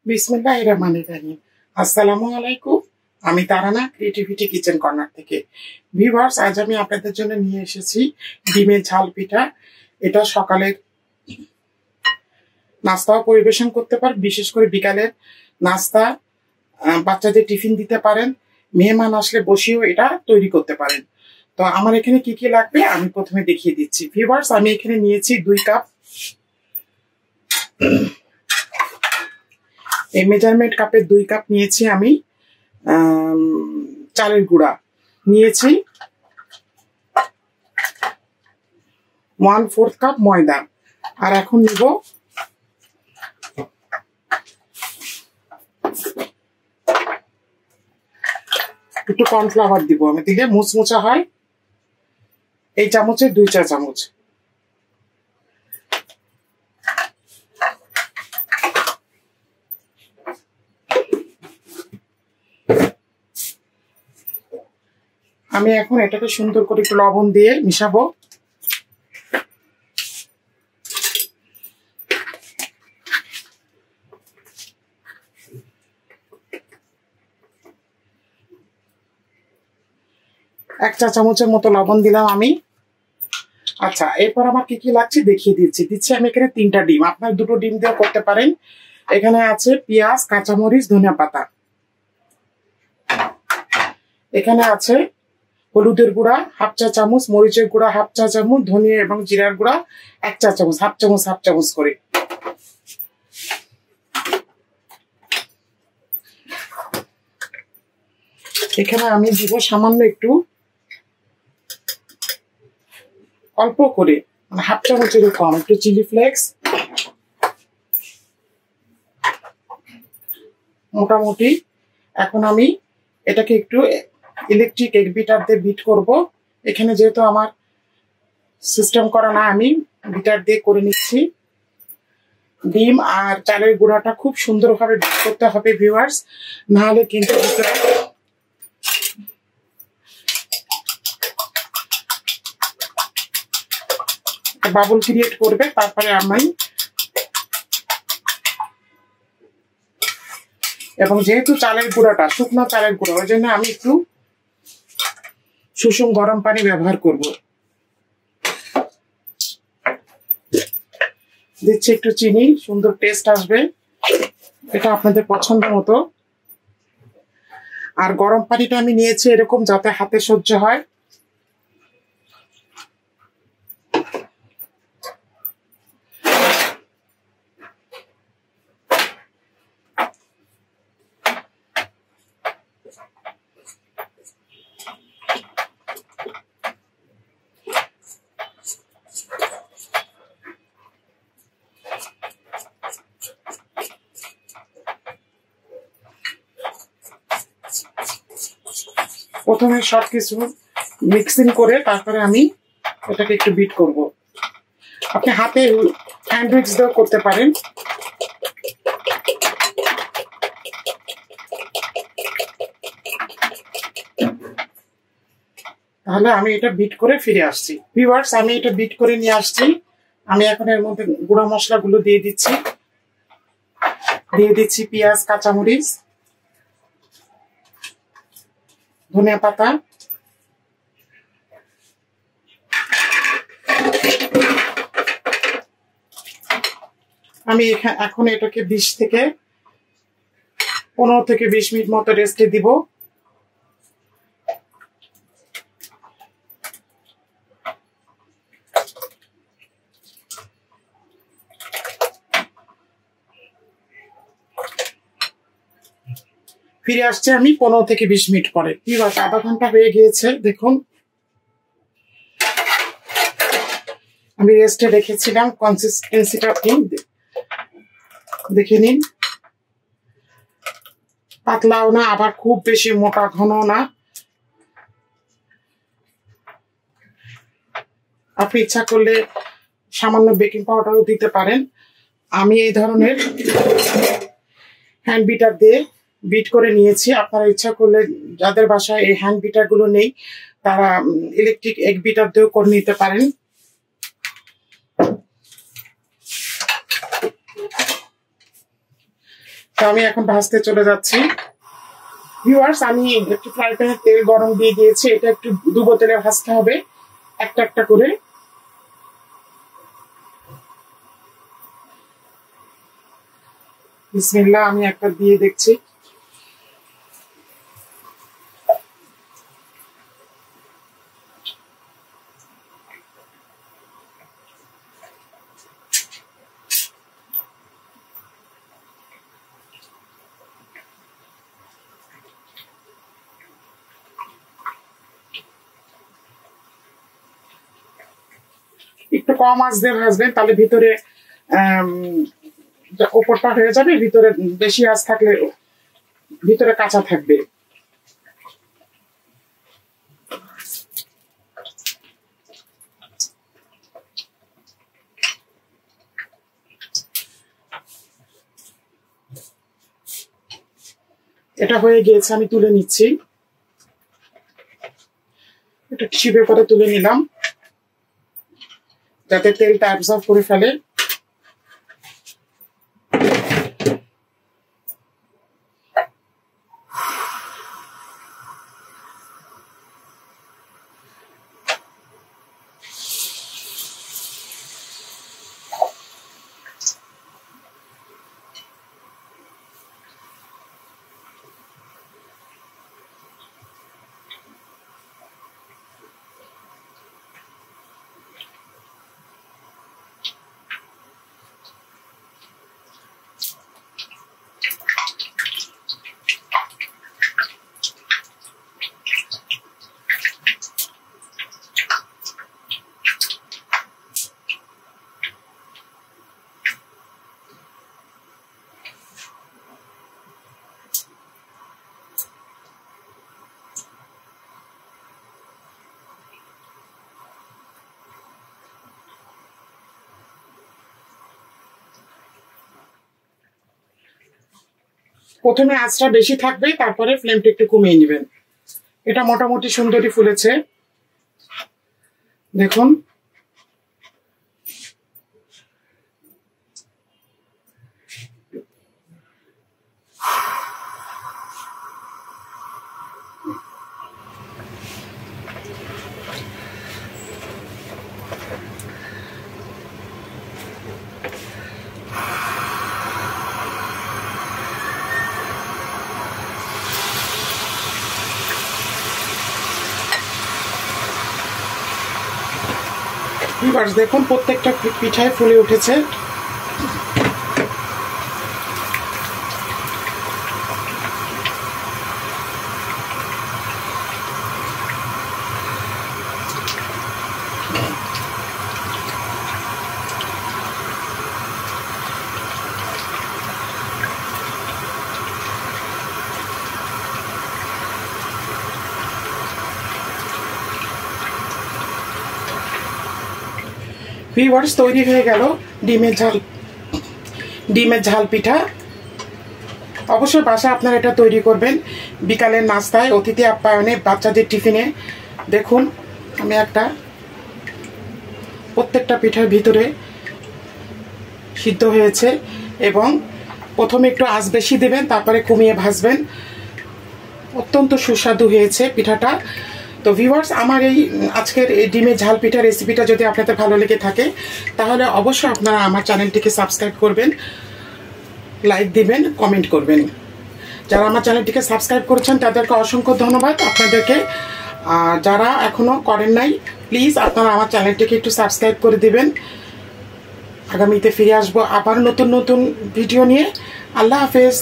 বিসমিল্লাহির রহমানির রহিম। আসসালামু আলাইকুম। আমি তারানা ক্রিয়েটিভিটি কিচেন কর্নার থেকে। ভিউয়ার্স, আজ আমি আপনাদের জন্য নিয়ে এসেছি ডিমের ঝাল পিঠা। এটা সকালের নাস্তাও পরিবেশন করতে পারেন, বিশেষ করে বিকালের নাস্তা বাচ্চাদের টিফিন দিতে পারেন, মেহমান আসলে বসেও এটা তৈরি করতে পারেন। তো আমার এখানে কি কি লাগবে আমি প্রথমে দেখিয়ে দিচ্ছি। ভিউয়ার্স, আমি এখানে নিয়েছি 2 কাপ। এই মেজারমেন্ট কাপের 2 কাপ নিয়েছি আমি চালের গুঁড়া। নিয়েছি 1/4 কাপ ময়দা। আর এখন নিব একটু কর্নফ্লাওয়ার দিব, আমি দিলে মুচমুচা হয়। এই চামচে 2 চা চামচ। আমি এখন এটাকে সুন্দর করে একটু লবণ দিয়ে মিশাবো। এক চা চামচের মতো লবণ দিলাম আমি। আচ্ছা, এরপর আমার কি কি লাগছে দেখিয়ে দিচ্ছি। আমি এখানে 3টা ডিম, আপনার 2টো ডিম দিয়ে করতে পারেন। এখানে আছে পেঁয়াজ, কাঁচামরিচ, ধনিয়া পাতা। এখানে আছে হলুদের গুঁড়া 1/2 চা চামচ, মরিচের গুঁড়া 1/2 চা চামচ, ধনিয়া এবং জিরার গুঁড়া 1 চা চামচ, 1/2 চামচ করে। এখানে আমি দিব সামান্য একটু, অল্প করে, মানে 1/2 চামচেরও কম, একটু চিলি ফ্লেক্স। মোটামুটি এখন আমি এটাকে একটু ইলেকট্রিক এগ বিটার দিয়ে বিট করব। এখানে যেহেতু আমার সিস্টেম করা না, আমি বিটার দিয়ে করে নিচ্ছি। ডিম আর চালের গুঁড়াটা খুব সুন্দরভাবে বিট করতে হবে ভিউয়ার্স, নাহলে কিন্তু বাবল ক্রিয়েট করবে। তারপরে আমি, এবং যেহেতু চালের গুঁড়াটা শুকনো চালের গুঁড়া, ওই জন্য আমি একটু সুষুম গরম পানি ব্যবহার করব। দিচ্ছি একটু চিনি, সুন্দর টেস্ট আসবে, এটা আপনাদের পছন্দ মতো। আর গরম পানিটা আমি নিয়েছি এরকম যাতে হাতে সহ্য হয়। প্রথমে সবকিছু মিক্সিং করে তারপরে আমি এটাকে একটু বিট করব। আপনি হাতে হ্যান্ড উইক্স দিয়েও করতে পারেন। তাহলে আমি এটা বিট করে ফিরে আসছি। ভিউয়ার্স, আমি এটা বিট করে নিয়ে আসছি। আমি এখন এর মধ্যে গুঁড়া মশলাগুলো দিয়ে দিচ্ছি পেঁয়াজ, কাঁচামরিচ, ধনিয়া পাতা, আমি এখন এটাকে 15 থেকে 20 মিনিট মতো রেস্টে দিব। ফিরে আসছে আমি 15 থেকে 20 মিনিট পরে। ঠিক আছে, আধা ঘন্টা হয়ে গিয়েছে। দেখুন, আমি রেস্টে রেখেছিলাম। কনসিস্টেন্সিটা আপনি দেখে নিন, পাতলাও না আবার খুব বেশি মোটা ঘন না। আপনি ইচ্ছা করলে সামান্য বেকিং পাউডারও দিতে পারেন। আমি এই ধরনের হ্যান্ড বিটার দিয়ে বিট করে নিয়েছি। আপনারা ইচ্ছা করলে, যাদের বাসায় এই হ্যান্ড বিটার গুলো নেই, তারা ইলেকট্রিক এগ বিটার দিয়েও করে নিতে পারেন। আমি এখন ভাজতে চলে যাচ্ছি। ভিউয়ার্স, আমি একটু ফ্রাই প্যানে তেল গরম দিয়ে দিয়েছি। এটা একটু ডুবো তেলে ভাজতে হবে একটা একটা করে। বিসমিল্লাহ, আমি একটা দিয়ে দেখছি। একটু কম আঁচ দিয়ে ভাজবেন, তাহলে ভিতরে উপরটা হয়ে যাবে, ভিতরে বেশি আঁচ থাকলে ভিতরে কাঁচা থাকবে। এটা হয়ে গিয়েছে, আমি তুলে নিচ্ছি। এটা টিস্যু পেপারে তুলে নিলাম যাতে তেলটা অ্যাবজর্ব করে ফেলে। প্রথমে আঁচটা বেশি থাকবে, তারপরে ফ্লেমটা একটু কমিয়ে নেবেন। এটা মোটামুটি সুন্দরই ফুলেছে, দেখুন। দেখুন প্রত্যেকটা পিঠায় ফুলে উঠেছে। ভিউয়ার্স, তৈরি হয়ে গেল ডিমের ঝাল পিঠা। অবশ্যই বাসায় আপনারা এটা তৈরি করবেন বিকালের নাস্তায়, অতিথি আপ্যায়নে, বাচ্চাদের টিফিনে। দেখুন আমি প্রত্যেকটা পিঠার ভিতরে সিদ্ধ হয়েছে, এবং প্রথমে একটু আঁচ বেশি দেবেন, তারপরে কমিয়ে ভাজবেন। অত্যন্ত সুস্বাদু হয়েছে পিঠাটা। তো ভিউয়ার্স, আমার এই আজকের এই ডিমের ঝাল পিঠা রেসিপিটা যদি আপনাদের ভালো লেগে থাকে, তাহলে অবশ্যই আপনারা আমার চ্যানেলটিকে সাবস্ক্রাইব করবেন, লাইক দিবেন, কমেন্ট করবেন। যারা আমার চ্যানেলটিকে সাবস্ক্রাইব করেছেন তাদেরকে অসংখ্য ধন্যবাদ। আপনাদেরকে যারা এখনো করেন নাই, প্লিজ আপনারা আমার চ্যানেলটিকে একটু সাবস্ক্রাইব করে দিবেন। আগামীতে ফিরে আসবো আবার নতুন নতুন ভিডিও নিয়ে। আল্লাহ হাফেজ।